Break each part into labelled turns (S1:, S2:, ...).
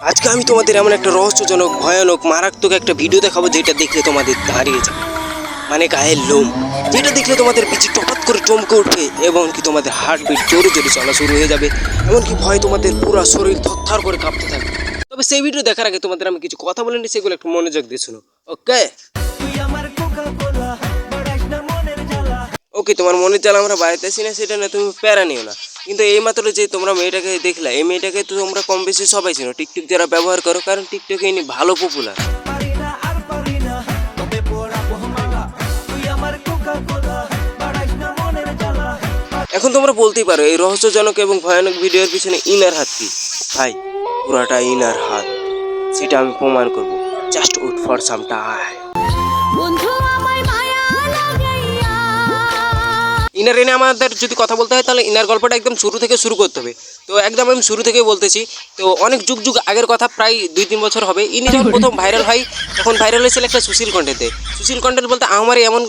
S1: আজকে আমি তোমাদের এমন একটা রহস্যজনক ভয়ানক মারাত্মক একটা ভিডিও দেখাবো যেটা দেখলে তোমাদের দাঁড়িয়ে যাবে, মানে গায়ের লোম, যেটা দেখলে তোমাদের পিছু টপাত করে চমকে উঠবে এবং কি তোমাদের হার্টবিট জোরে জোরে চলা শুরু হয়ে যাবে, এমনকি ভয় তোমাদের পুরো শরীর থরথর করে কাঁপতে থাকবে। তবে সেই ভিডিও দেখার আগে তোমাদের আমি কিছু কথা বলিনি, সেগুলো একটু মনোযোগ দিয়ে শুনো। ওকে, তোমার মনের জ্বালা আমরা বাড়িতে আসি না, সেটা না তুমি প্যারা নিও না। কিন্তু এইমাত্র যে তোমরা মেয়েটাকে দেখলা, এই মেয়েটাকে তো তোমরা কম বেশি সবাই চিনো, টিকটক যারা ব্যবহার করো, কারণ টিকটকে ইনি ভালো পপুলার। এখন তোমরা বলতেই পারো এই রহস্যজনক এবং ভয়ানক ভিডিওর পিছনে ইনার হাত কি? ভাই, পুরাটা ইনার হাত, সেটা আমি প্রমাণ করবো। Just wait for some time. ইনার এনে আমাদের যদি কথা বলতে হয়, তাহলে ইনার গল্পটা একদম শুরু থেকে শুরু করতে হবে। তো একদম আমি শুরু থেকে বলতেছি। তো অনেক যুগ যুগ আগের কথা, প্রায় 2-3 বছর হবে। ইনি যখন প্রথম ভাইরাল হয়, তখন ভাইরাল হয়েছিল একটা সুশীল কন্টেন্টে। সুশীল কন্টেন্ট বলতে আমারই এমন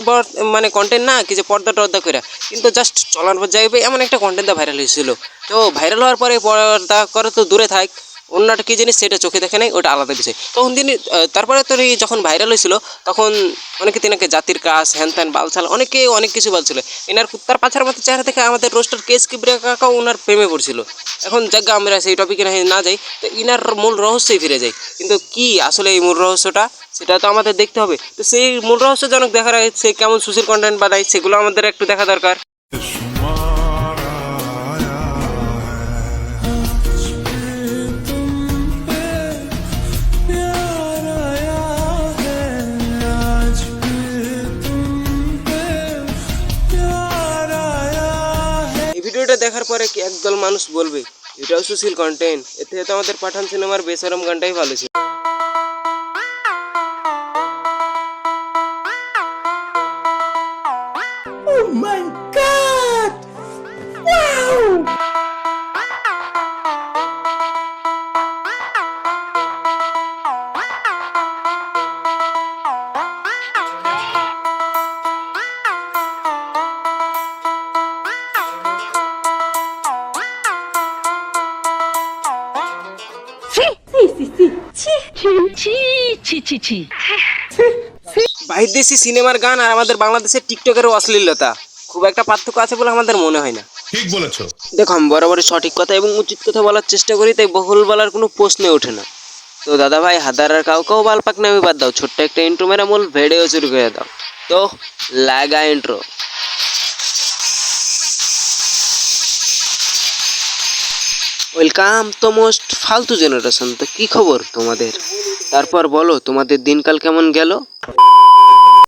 S1: মানে কন্টেন্ট না কি যে পর্দা টর্দা করে, কিন্তু জাস্ট চলার পর যাইবে এমন একটা কন্টেন্টে ভাইরাল হয়েছিল। তো ভাইরাল হওয়ার পরে পর্দা করে তো দূরে থাক, অন্যটা কী জিনিস সেটা চোখে দেখে নাই, ওটা আলাদা বিষয়। তখন তিনি তারপরে তো যখন ভাইরাল হয়েছিল, তখন অনেকে তিনাকে জাতির কাজ হ্যান ত্যান বালছাল অনেকে অনেক কিছু বলছিল। এনার কুত্তার পাছার মতো চেহারা দেখে আমাদের রোস্টার কেস কিবরিয়া কাকাও ওনার প্রেমে পড়ছিল। এখন জায়গা আমরা সেই টপিকে না যাই, তো ইনার মূল রহস্যই ফিরে যাই। কিন্তু কি আসলে এই মূল রহস্যটা, সেটা তো আমাদের দেখতে হবে। তো সেই মূল রহস্যজনক দেখার আগে সে কেমন সুশীল কন্টেন্ট বানায়, সেগুলো আমাদের একটু দেখা দরকার। ভিডিওটা দেখার পরে কি একদল মানুষ বলবে এটাও সুশীল কন্টেন্ট, এতে তো আমাদের পাঠান সিনেমার বেসরম গানটাই ভালো ছিল। Oh my God! Wow! বাহিরদেশি সিনেমার গান আর আমাদের বাংলাদেশের টিকটকেরও অশ্লীলতা খুব একটা পার্থক্য আছে বলে আমাদের মনে হয় না।
S2: ঠিক বলেছো।
S1: দেখো, আমি বরাবরই সঠিক কথা এবং উচিত কথা বলার চেষ্টা করি, তাই বহুল বলার কোনো প্রশ্নে ওঠে না। তো দাদা ভাই, হাদারার কাউকেও বালপাক নামে বাদ দাও, ছোট্ট একটা ইন্ট্রো মেরা মূল ভিডিও শুরু করে দাও। তো লাগা ইন্ট্রো। ওয়েলকাম তো মোস্ট ফালতু জেনারেশন। তো কি খবর তোমাদের? তারপর বলো তোমাদের দিনকাল কেমন গেল?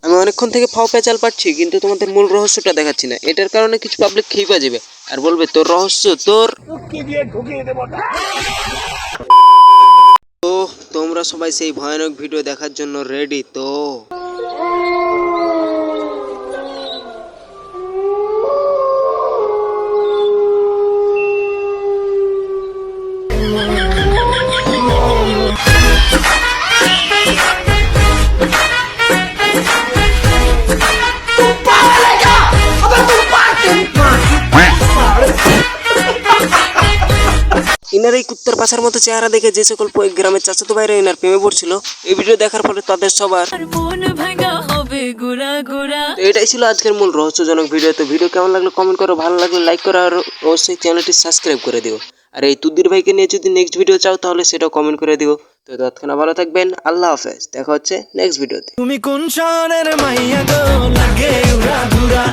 S1: আমি অনেকক্ষণ থেকে ফাও পেঁচাল পাচ্ছি, কিন্তু তোমাদের মূল রহস্যটা দেখাচ্ছি না। এটার কারণে কিছু পাবলিক খেপে যাবে আর বলবে তোর রহস্য তোর। তো তোমরা সবাই সেই ভয়ানক ভিডিও দেখার জন্য রেডি তো? ইনার এই কুত্তার পাছার মতো চেহারা দেখে যে সকল গ্রামের চাচাতো ভাইরা ইনার প্রেমে পড়ছিল, এই ভিডিও দেখার পরে তাদের সবার এটাই ছিল আজকের মূল রহস্যজনক ভিডিও। তো ভিডিও কেমন লাগলো কমেন্ট করো, ভালো লাগলে লাইক করো, আর অবশ্যই চ্যানেলটি সাবস্ক্রাইব করে দিও। আর এই তুদ্দির ভাইকে নিয়ে যদি নেক্সট ভিডিও চাও, তাহলে সেটাও কমেন্ট করে দিও। তো তৎক্ষণাৎ ভালো থাকবেন, আল্লাহ হাফেজ, দেখা হচ্ছে নেক্সট ভিডিওতে।
S3: তুমি কোন শহরের মাইয়া গো, লাগে উড়া ধুরা।